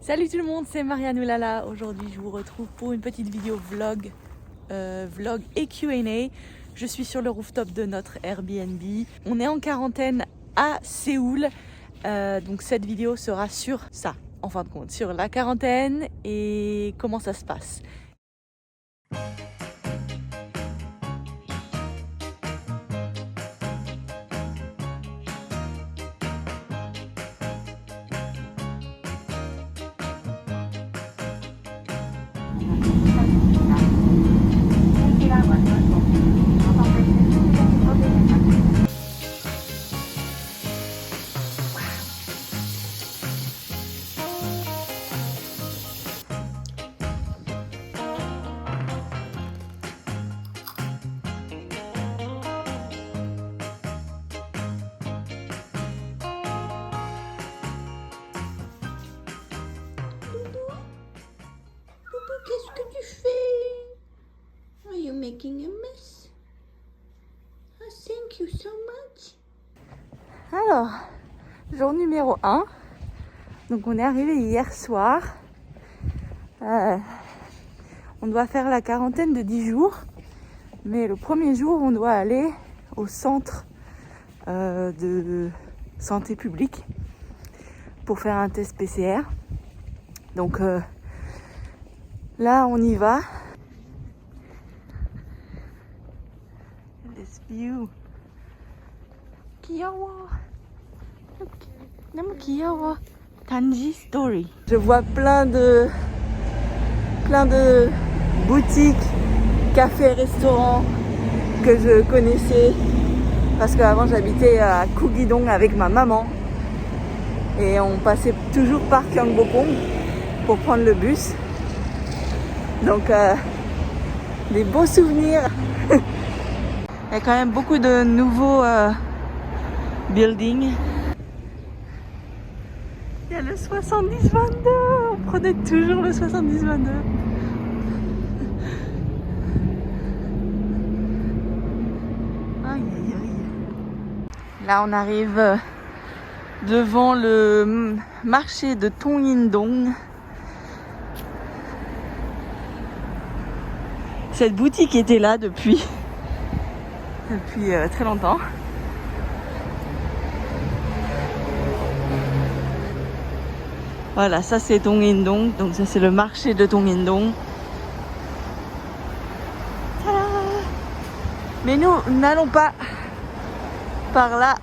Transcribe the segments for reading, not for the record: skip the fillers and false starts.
Salut tout le monde, c'est Marianne Oulala. Aujourd'hui, je vous retrouve pour une petite vidéo vlog et Q&A. Je suis sur le rooftop de notre Airbnb. On est en quarantaine à Séoul. Donc cette vidéo sera sur ça, en fin de compte, sur la quarantaine et comment ça se passe. Qu'est-ce que tu fais? Are you making a mess? Oh, thank you so much. Alors, jour numéro 1. Donc on est arrivé hier soir. On doit faire la quarantaine de 10 jours. Mais le premier jour, on doit aller au centre de santé publique pour faire un test PCR. Donc là, on y va. This view. Kiyawa. Kiyawa. Tanji Story. Je vois plein de boutiques, cafés, restaurants que je connaissais parce qu'avant j'habitais à Kugidong avec ma maman et on passait toujours par Gyeongbokgung pour prendre le bus. Donc des beaux souvenirs. Il y a quand même beaucoup de nouveaux buildings. Il y a le 70-22. On prenait toujours le 70-22. Aïe aïe aïe. Là on arrive devant le marché de Tongindong. Cette boutique était là depuis très longtemps. Voilà, ça c'est Tongindong, donc ça c'est le marché de Tongindong. Mais nous n'allons pas par là.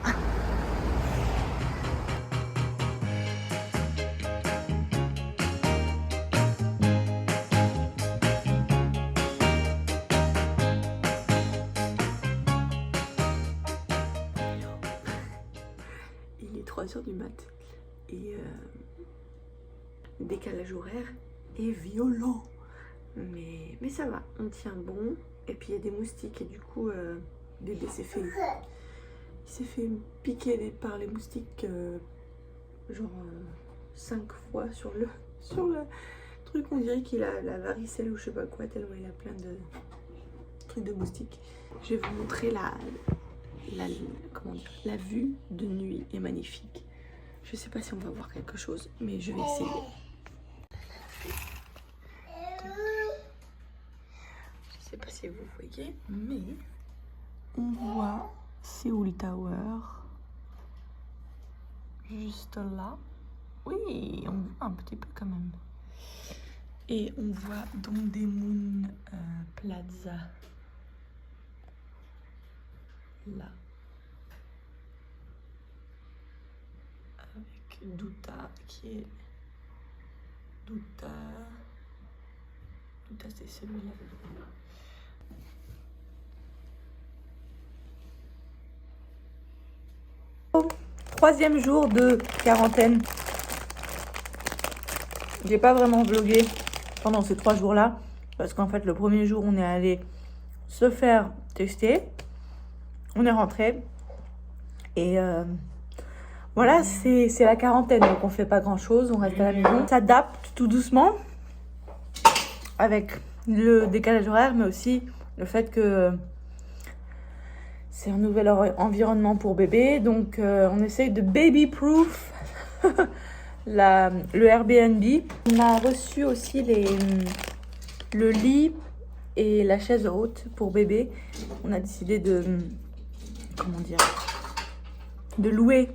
Il est 3h du mat et le décalage horaire est violent. Mais ça va, on tient bon. Et puis il y a des moustiques et du coup bébé s'est fait piquer par les moustiques genre 5 fois sur le truc. On dirait qu'il a la varicelle ou je sais pas quoi, tellement il a plein de trucs de moustiques. Je vais vous montrer la vue de nuit est magnifique. Je sais pas si on va voir quelque chose, mais je vais essayer. Je sais pas si vous voyez, mais on voit Seoul Tower juste là. Oui, on voit un petit peu quand même. Et on voit Dongdaemun Plaza là. Avec Doota qui est Doota c'est celui-là. Troisième jour de quarantaine. J'ai pas vraiment vlogué pendant ces 3 jours-là parce qu'en fait le premier jour on est allé se faire tester, on est rentré et voilà, c'est la quarantaine donc on fait pas grand chose, on reste à la maison. On s'adapte tout doucement avec le décalage horaire mais aussi le fait que c'est un nouvel environnement pour bébé, donc on essaye de baby proof le Airbnb. On a reçu aussi le lit et la chaise haute pour bébé. On a décidé de, comment dire, de louer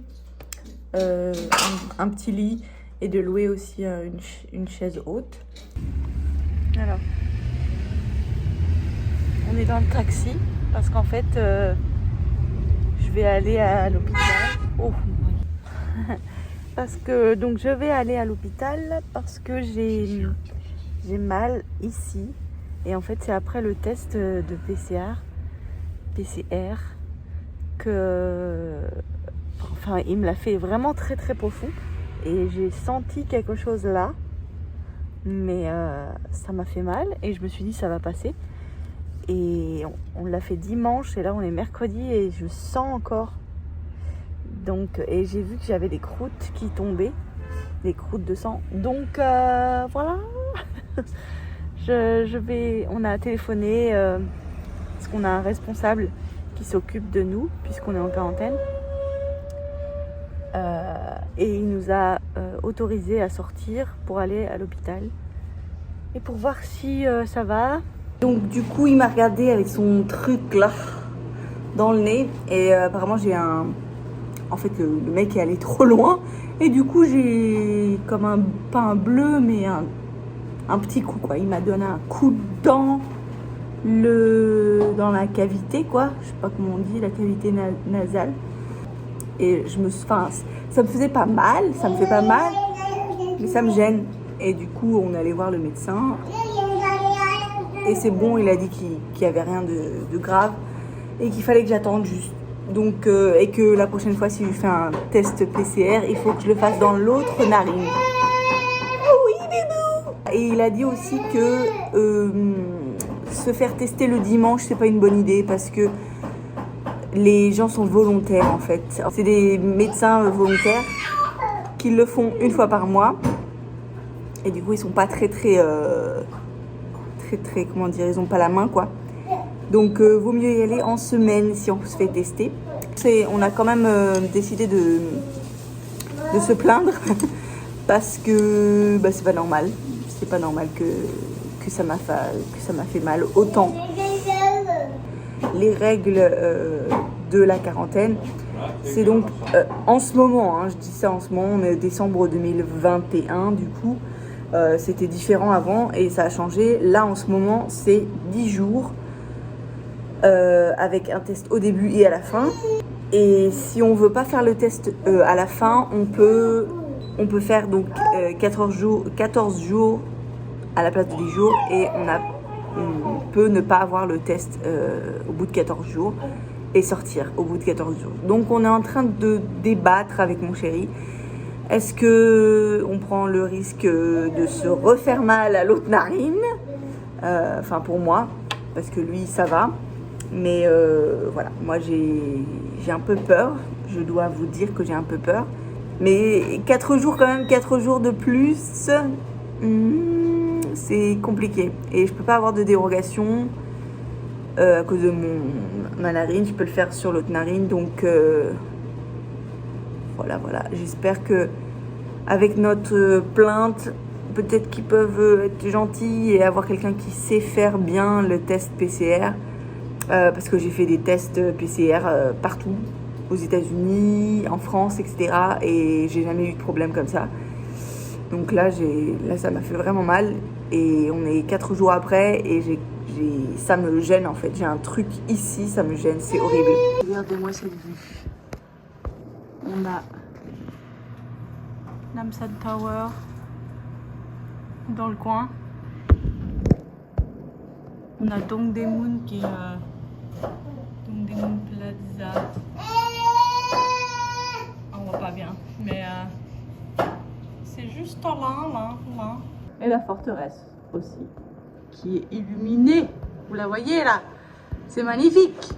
un petit lit et de louer aussi une chaise haute. Alors, on est dans le taxi parce qu'en fait, je vais aller à l'hôpital. Oh. Parce que donc je vais aller à l'hôpital parce que j'ai mal ici et en fait c'est après le test de PCR que enfin il me l'a fait vraiment très très profond et j'ai senti quelque chose là, mais ça m'a fait mal et je me suis dit ça va passer. Et on l'a fait dimanche et là on est mercredi et je sens encore. Donc, et j'ai vu que j'avais des croûtes qui tombaient, des croûtes de sang. Donc voilà, on a téléphoné parce qu'on a un responsable qui s'occupe de nous puisqu'on est en quarantaine. Et il nous a autorisé à sortir pour aller à l'hôpital et pour voir si ça va. Donc du coup il m'a regardé avec son truc là dans le nez et apparemment j'ai un... En fait le mec est allé trop loin et du coup j'ai comme pas un bleu mais un petit coup quoi. Il m'a donné un coup dans la cavité quoi. Je sais pas comment on dit, la cavité nasale. Et enfin, ça me faisait pas mal, ça me fait pas mal, mais ça me gêne. Et du coup on est allé voir le médecin. Et c'est bon, il a dit qu'il n'y avait rien de grave et qu'il fallait que j'attende juste. Donc, et que la prochaine fois, s'il lui fait un test PCR, il faut que je le fasse dans l'autre narine. Oui, bébou. Et il a dit aussi que se faire tester le dimanche, c'est pas une bonne idée parce que les gens sont volontaires en fait. C'est des médecins volontaires qui le font une fois par mois. Et du coup, ils sont pas très, comment dire, ils ont pas la main quoi. Donc vaut mieux y aller en semaine si on se fait tester. On a quand même décidé de se plaindre parce que bah, c'est pas normal. C'est pas normal que ça m'a fait mal autant. Les règles de la quarantaine, c'est donc en ce moment, hein, je dis ça en ce moment, on est décembre 2021 du coup. C'était différent avant et ça a changé. Là en ce moment c'est 10 jours avec un test au début et à la fin. Et si on veut pas faire le test à la fin, on peut faire donc 14 jours à la place de 10 jours et on peut ne pas avoir le test au bout de 14 jours et sortir au bout de 14 jours. Donc on est en train de débattre avec mon chéri. Est-ce que on prend le risque de se refaire mal à l'autre narine? Enfin pour moi, parce que lui ça va. Mais voilà, moi j'ai un peu peur. Je dois vous dire que j'ai un peu peur. Mais 4 jours quand même, 4 jours de plus, c'est compliqué. Et je peux pas avoir de dérogation à cause de ma narine. Je peux le faire sur l'autre narine. Donc voilà. J'espère que avec notre plainte, peut-être qu'ils peuvent être gentils et avoir quelqu'un qui sait faire bien le test PCR. Parce que j'ai fait des tests PCR partout, aux États-Unis, en France, etc. Et j'ai jamais eu de problème comme ça. Donc là, ça m'a fait vraiment mal. Et on est 4 jours après et ça me gêne en fait. J'ai un truc ici, ça me gêne, c'est horrible. Regardez-moi cette vue. On a Namsan Tower dans le coin. On a Dongdaemun qui est Dongdaemun Plaza. On voit pas bien, mais c'est juste là. Et la forteresse aussi, qui est illuminée. Vous la voyez là? C'est magnifique.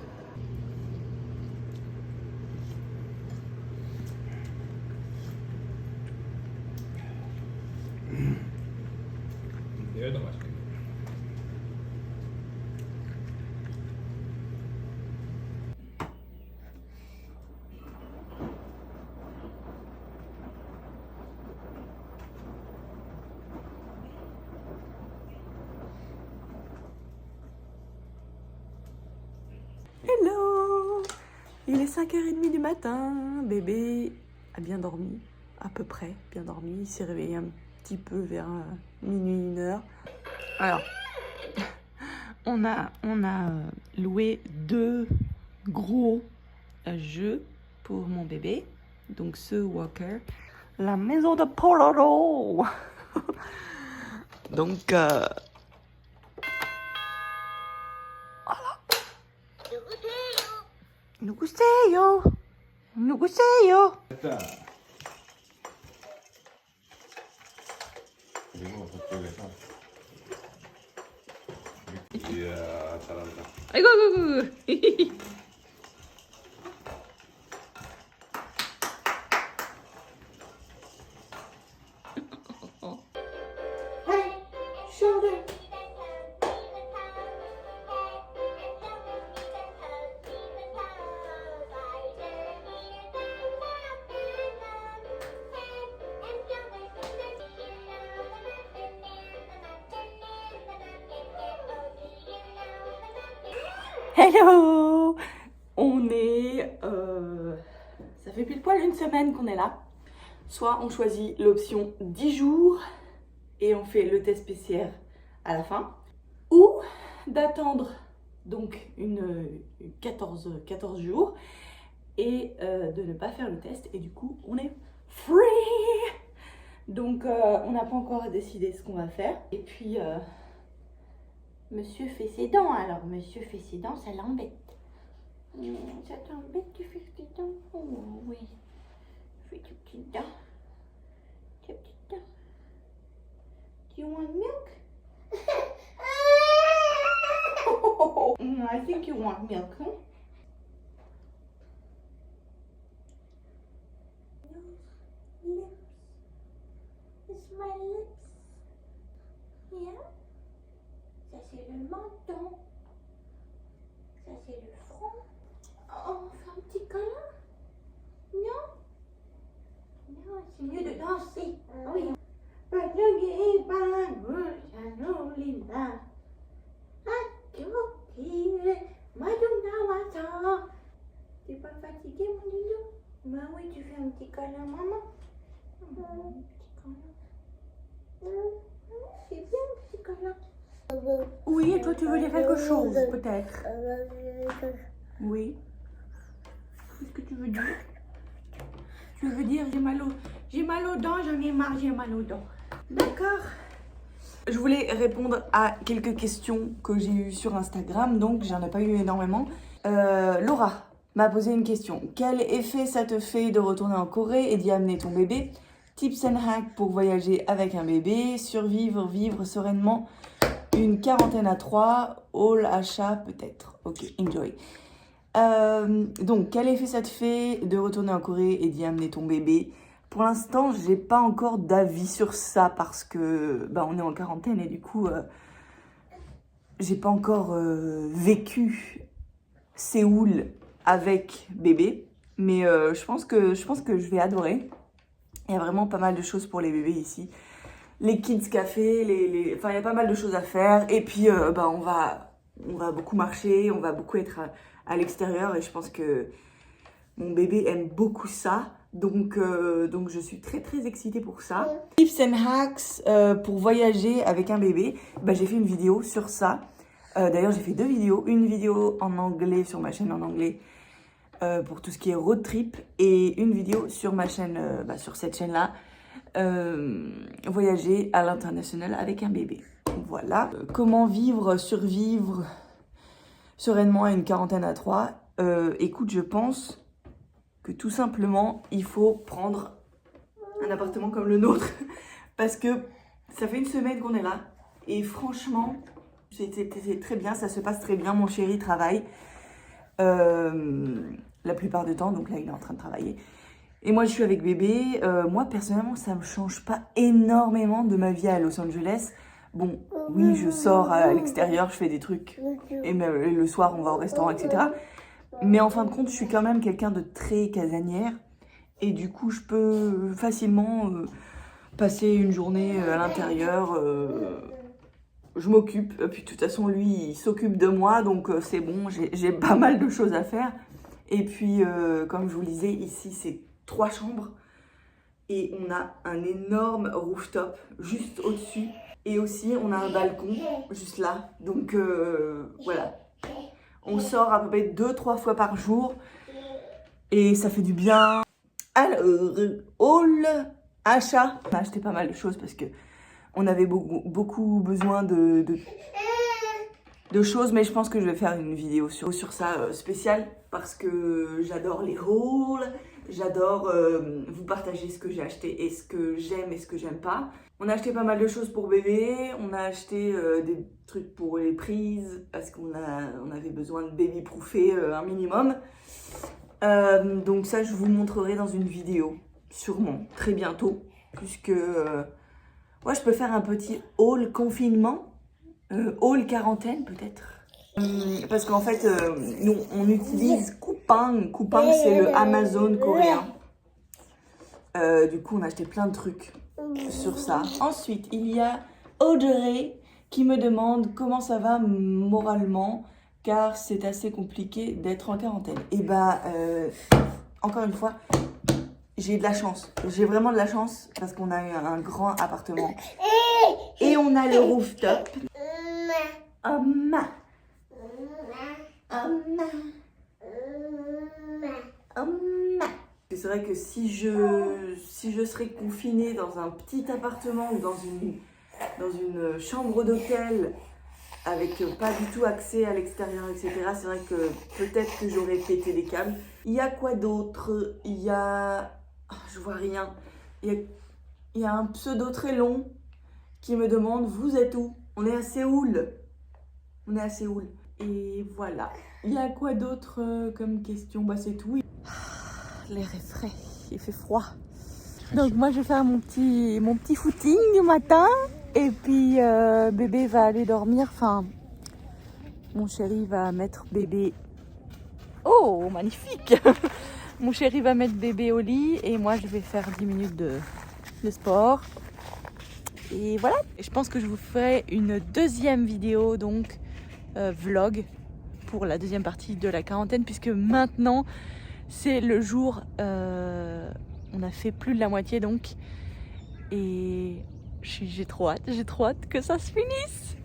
Il est 5h30 du matin. Bébé a bien dormi, à peu près bien dormi. Il s'est réveillé un petit peu vers minuit, 1h. Alors, on a loué 2 gros jeux pour mon bébé. Donc ce Walker, la maison de Pororo. Donc voilà. 누구세요? 누구세요? 됐다. 그리고 저쪽에서 이렇게. 이야, 잘한다. 아이고 아이고. Shoulder. Hello! On est... ça fait pile poil une semaine qu'on est là. Soit on choisit l'option 10 jours et on fait le test PCR à la fin. Ou d'attendre donc une 14 jours et de ne pas faire le test. Et du coup, on est free! Donc on n'a pas encore décidé ce qu'on va faire. Et puis... Monsieur fait ses dents, alors monsieur fait ses dents, ça l'embête. Ça t'embête, tu fais tes dents? Oh oui. Fais tes petites dents. Tes petites dents. Do you want milk? I think you want milk, huh? Lips. It's my lips. Yeah. Ça c'est le menton. Ça c'est le front. Oh, on fait un petit câlin? Non? Non, c'est mieux de danser. Oui. T'es pas fatigué, mon doudou? Bah oui, tu fais un petit câlin, maman. Un petit câlin. C'est bien, un petit câlin. Oui, et toi tu veux dire quelque chose, peut-être? Oui. Qu'est-ce que tu veux dire? Tu veux dire j'ai mal aux dents, j'en ai marre, j'ai mal aux dents. D'accord. Je voulais répondre à quelques questions que j'ai eues sur Instagram, donc j'en ai pas eu énormément. Laura m'a posé une question. Quel effet ça te fait de retourner en Corée et d'y amener ton bébé? Tips and hacks pour voyager avec un bébé, survivre, vivre sereinement. Une quarantaine à 3, haul achat peut-être. Ok, enjoy. Donc, quel effet ça te fait de retourner en Corée et d'y amener ton bébé? Pour l'instant, j'ai pas encore d'avis sur ça parce que on est en quarantaine et du coup, j'ai pas encore vécu Séoul avec bébé. Mais je pense que je vais adorer. Il y a vraiment pas mal de choses pour les bébés ici. Les kids cafés, enfin il y a pas mal de choses à faire. Et puis on va beaucoup marcher, on va beaucoup être à l'extérieur et je pense que mon bébé aime beaucoup ça. Donc je suis très très excitée pour ça. Tips and hacks pour voyager avec un bébé. J'ai fait une vidéo sur ça. D'ailleurs j'ai fait 2 vidéos. Une vidéo en anglais sur ma chaîne en anglais pour tout ce qui est road trip. Et une vidéo sur ma chaîne, sur cette chaîne-là. Voyager à l'international avec un bébé. Voilà. Comment survivre sereinement à une quarantaine à 3. Écoute, je pense que tout simplement, il faut prendre un appartement comme le nôtre. Parce que ça fait une semaine qu'on est là. Et franchement, c'est très bien, ça se passe très bien. Mon chéri travaille la plupart du temps. Donc là, il est en train de travailler. Et moi, je suis avec bébé. Moi, personnellement, ça me change pas énormément de ma vie à Los Angeles. Bon, oui, je sors à l'extérieur, je fais des trucs. Et même le soir, on va au restaurant, etc. Mais en fin de compte, je suis quand même quelqu'un de très casanière. Et du coup, je peux facilement passer une journée à l'intérieur. Je m'occupe. Puis de toute façon, lui, il s'occupe de moi. Donc, c'est bon, j'ai pas mal de choses à faire. Et puis, comme je vous le disais, ici, c'est 3 chambres. Et on a un énorme rooftop juste au-dessus. Et aussi, on a un balcon juste là. Donc, voilà. On sort à peu près 2-3 fois par jour. Et ça fait du bien. Alors, haul achat. On a acheté pas mal de choses parce que on avait beaucoup besoin de choses. Mais je pense que je vais faire une vidéo sur ça spéciale. Parce que j'adore les hauls. J'adore vous partager ce que j'ai acheté et ce que j'aime et ce que j'aime pas. On a acheté pas mal de choses pour bébé. On a acheté des trucs pour les prises parce qu'on avait besoin de baby-proofer un minimum. Donc ça, je vous montrerai dans une vidéo, sûrement, très bientôt. Puisque ouais, je peux faire un petit haul confinement, haul quarantaine peut-être. Parce qu'en fait, nous, on utilise Coupang. Coupang, c'est le Amazon coréen. Du coup, on a acheté plein de trucs sur ça. Ensuite, il y a Audrey qui me demande comment ça va moralement, car c'est assez compliqué d'être en quarantaine. Et bah, encore une fois, j'ai de la chance. J'ai vraiment de la chance parce qu'on a eu un grand appartement. Et on a le rooftop. C'est vrai que si je serais confinée dans un petit appartement ou dans une chambre d'hôtel avec pas du tout accès à l'extérieur, etc., c'est vrai que peut-être que j'aurais pété les câbles. Il y a quoi d'autre? Il y a... Oh, je vois rien. Il y a un pseudo très long qui me demande « Vous êtes où ?» On est à Séoul. On est à Séoul. Et voilà. Il y a quoi d'autre comme question? Bah c'est tout. L'air est frais, il fait froid. Donc moi je vais faire mon petit footing du matin. Et puis bébé va aller dormir. Enfin, mon chéri va mettre bébé... Oh, magnifique. Mon chéri va mettre bébé au lit. Et moi je vais faire 10 minutes de sport. Et voilà. Et je pense que je vous ferai une deuxième vidéo, donc vlog, pour la deuxième partie de la quarantaine. Puisque maintenant... c'est le jour, on a fait plus de la moitié donc, et j'ai trop hâte que ça se finisse.